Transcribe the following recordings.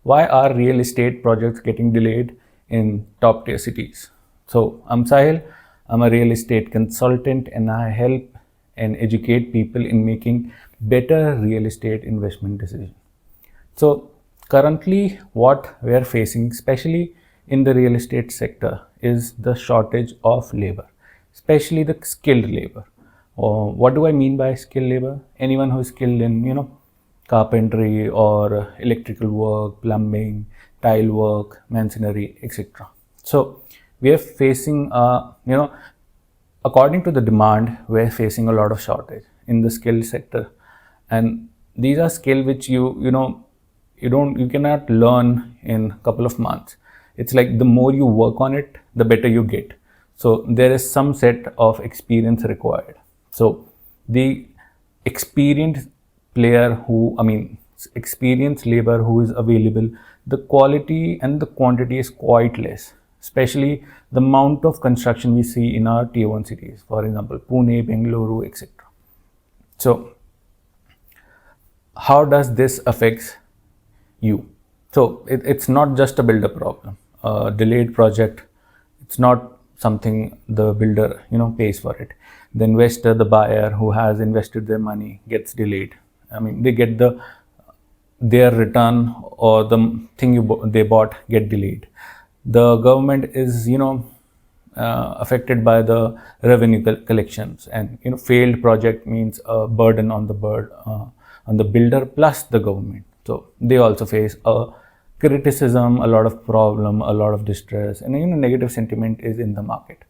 why are real estate projects getting delayed in top tier cities? So I'm Sahil, I'm a real estate consultant and I help and educate people in making better real estate investment decisions. So currently what we are facing, especially in the real estate sector, is the shortage of labor, especially the skilled labor. What do I mean by skilled labor? Anyone who is skilled in, carpentry or electrical work, plumbing, tile work, masonry, etc. So we are facing, according to the demand, we're facing a lot of shortage in the skill sector, and these are skills which you cannot learn in a couple of months. It's like the more you work on it, the better you get. So there is some set of experience required. So the experienced player experienced labor who is available, the quality and the quantity is quite less, especially the amount of construction we see in our tier 1 cities, for example, Pune, Bengaluru, etc. So how does this affect you? So it's not just a builder problem. A delayed project, it's not something the builder pays for it. The investor, the buyer who has invested their money gets delayed. They get their return, or the thing they bought get delayed. The government is affected by the revenue collections, and failed project means a burden on the builder plus the government. So they also face a criticism, a lot of problem, a lot of distress, and negative sentiment is in the market,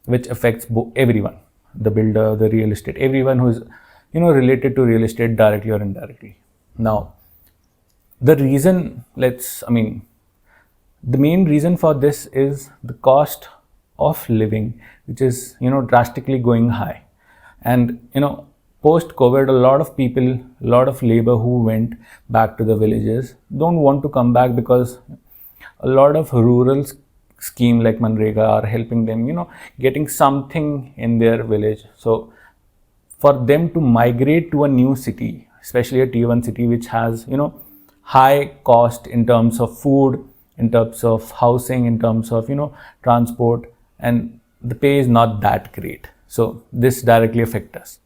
which affects everyone, the builder, the real estate, everyone who is related to real estate directly or indirectly. Now the main reason for this is the cost of living, which is drastically going high. And post COVID, a lot of people, a lot of labor who went back to the villages don't want to come back, because a lot of rural scheme like Manrega are helping them getting something in their village. So for them to migrate to a new city, especially a tier 1 city which has high cost in terms of food, in terms of housing, in terms of transport, and the pay is not that great. So this directly affects us.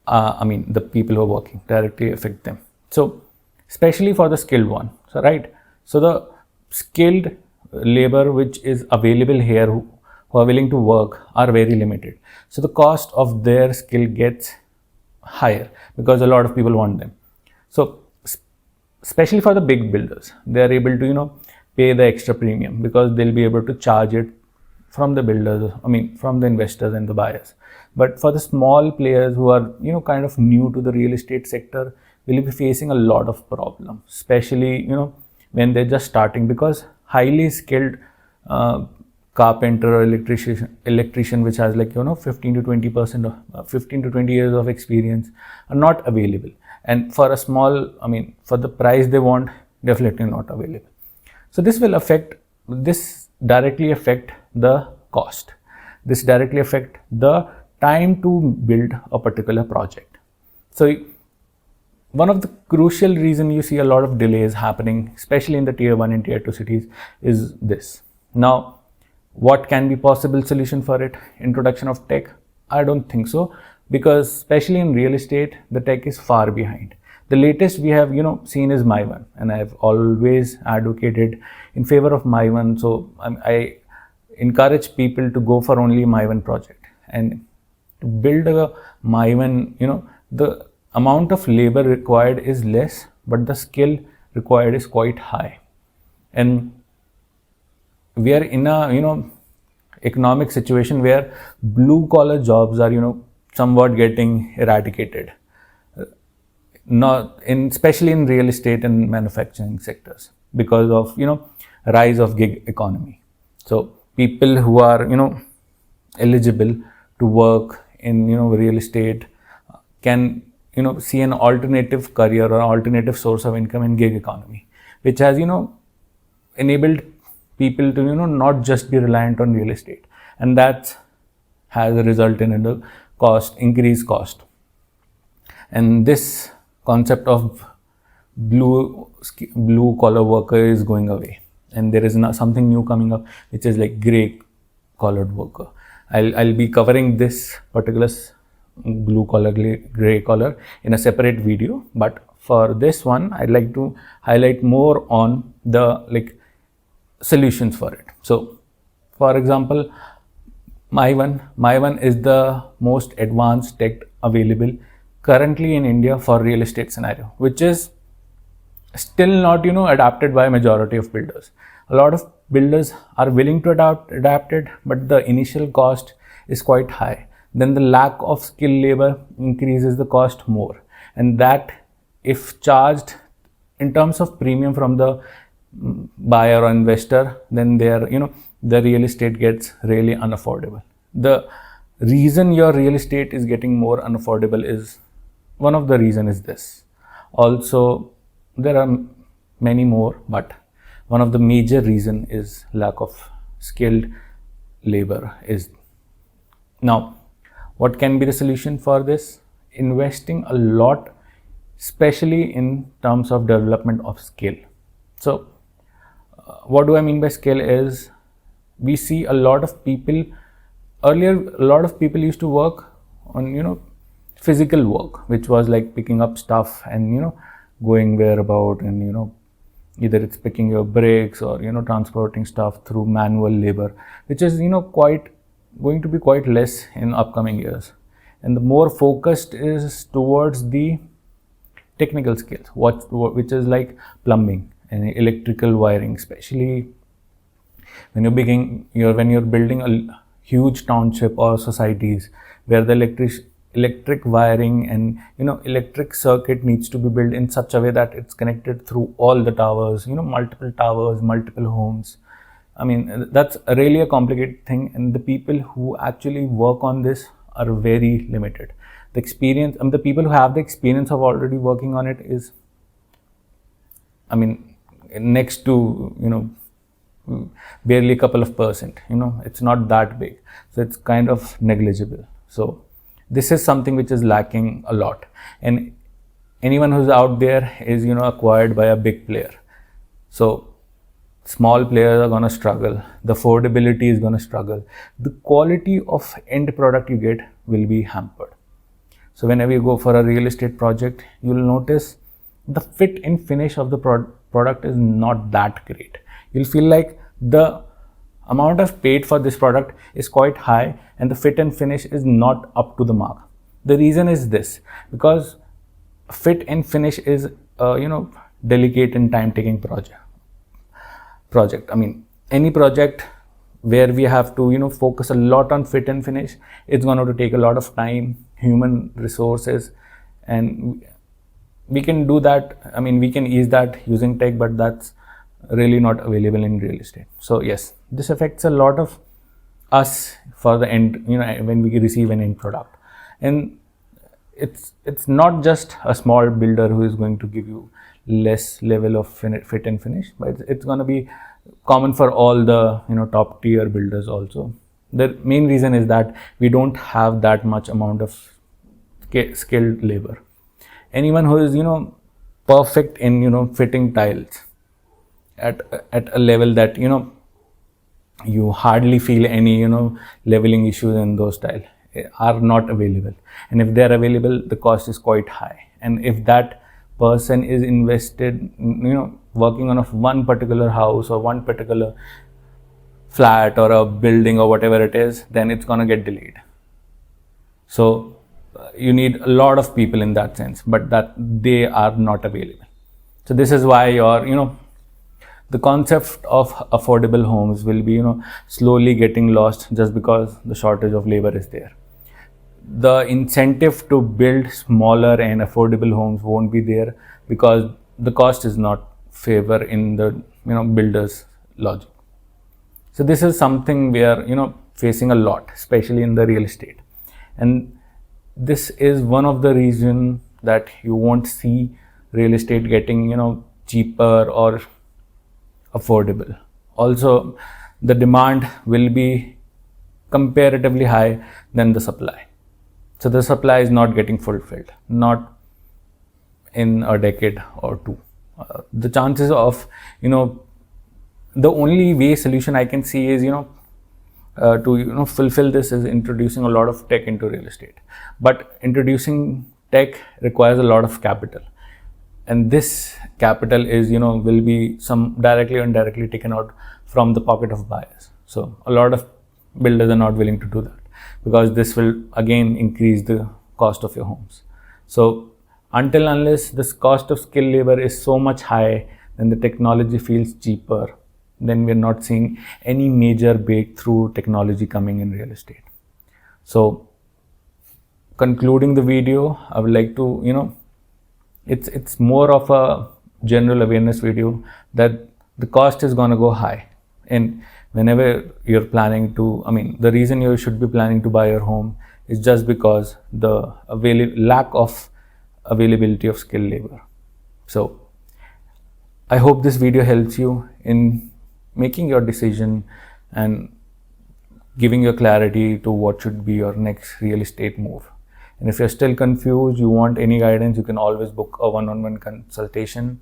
The people who are working directly affect them. So especially for the skilled one. So the skilled labor which is available here, who are willing to work, are very limited. So the cost of their skill gets higher because a lot of people want them. So especially for the big builders, they are able to pay the extra premium, because they'll be able to charge it from the builders, from the investors and the buyers. But for the small players who are kind of new to the real estate sector, will be facing a lot of problems, especially when they're just starting, because highly skilled carpenter or electrician which has 15 to 20 years of experience are not available. And for a small, for the price they want, definitely not available. So this directly affect the cost. This directly affect the time to build a particular project. So one of the crucial reason you see a lot of delays happening, especially in the tier 1 and tier 2 cities, is this. Now, what can be possible solution for it? Introduction of tech? I don't think so, because especially in real estate, the tech is far behind. The latest we have seen is My1, and I have always advocated in favor of My1. So I encourage people to go for only My1 project, and to build a My1, the amount of labor required is less, but the skill required is quite high. And we are in a economic situation where blue collar jobs are somewhat getting eradicated, especially in real estate and manufacturing sectors, because of rise of gig economy. So people who are eligible to work in real estate can see an alternative career or alternative source of income in gig economy, which has enabled people to not just be reliant on real estate, and that has resulted in the increased cost. And this concept of blue collar worker is going away, and there is something new coming up, which is like gray collared worker. I'll be covering this particular blue collar, gray collar in a separate video, but for this one I'd like to highlight more on the solutions for it. So for example, my one is the most advanced tech available currently in India for real estate scenario, which is still not adapted by majority of builders. A lot of builders are willing to adapt it, but the initial cost is quite high. Then the lack of skilled labor increases the cost more, and that, if charged in terms of premium from the buyer or investor, then the real estate gets really unaffordable. The reason your real estate is getting more unaffordable is, one of the reason is this. Also, there are many more, but one of the major reason is lack of skilled labor. Now, what can be the solution for this? Investing a lot, especially in terms of development of skill. So what do I mean by skill is, we see a lot of people earlier, a lot of people used to work on physical work, which was like picking up stuff and going whereabout, and either it's picking your bricks or transporting stuff through manual labor, which is going to be quite less in upcoming years, and the more focused is towards the technical skills, which is like plumbing and electrical wiring, especially when you're building a huge township or societies where the electric wiring and electric circuit needs to be built in such a way that it's connected through all the towers, multiple towers, multiple homes. I mean, that's really a complicated thing, and the people who actually work on this are very limited. The experience, the people who have the experience of already working on it is, next to barely a couple of percent. It's not that big, so it's kind of negligible. So this is something which is lacking a lot, and anyone who's out there is acquired by a big player. So small players are going to struggle, the affordability is going to struggle, the quality of end product you get will be hampered. So whenever you go for a real estate project, you'll notice the fit and finish of the product is not that great. You'll feel like the amount of paid for this product is quite high and the fit and finish is not up to the mark. The reason is this, because fit and finish is delicate and time taking project. Any project where we have to focus a lot on fit and finish, it's going to take a lot of time, human resources, and we can do that. We can ease that using tech, but that's really not available in real estate. So yes, this affects a lot of us for the end, when we receive an end product. And it's not just a small builder who is going to give you less level of fit and finish, but it's going to be common for all the top tier builders also. The main reason is that we don't have that much amount of skilled labor. Anyone who is perfect in fitting tiles at a level that you hardly feel any leveling issues in those tiles are not available, and if they are available, the cost is quite high. And if that person is invested working on one particular house or one particular flat or a building or whatever it is, then it's gonna get delayed. So you need a lot of people in that sense, but that they are not available. So this is why the concept of affordable homes will be slowly getting lost, just because the shortage of labor is there. The incentive to build smaller and affordable homes won't be there, because the cost is not favor in the builders logic. So this is something we are facing a lot, especially in the real estate, and this is one of the reasons that you won't see real estate getting cheaper or affordable. Also, the demand will be comparatively high than the supply. So the supply is not getting fulfilled, not in a decade or two. The chances of, the only way solution I can see is, to fulfill this is introducing a lot of tech into real estate. But introducing tech requires a lot of capital, and this capital is, will be some directly or indirectly taken out from the pocket of buyers. So a lot of builders are not willing to do that, because this will again increase the cost of your homes. So unless this cost of skilled labor is so much high, then the technology feels cheaper, then we're not seeing any major breakthrough technology coming in real estate. So concluding the video, I would like to, it's more of a general awareness video that the cost is going to go high. And whenever you're planning to, the reason you should be planning to buy your home is just because the lack of availability of skilled labor. So I hope this video helps you in making your decision and giving you clarity to what should be your next real estate move. And if you're still confused, you want any guidance, you can always book a one-on-one consultation.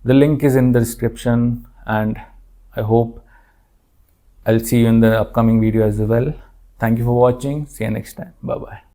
The link is in the description, and I hope I'll see you in the upcoming video as well. Thank you for watching. See you next time. Bye-bye.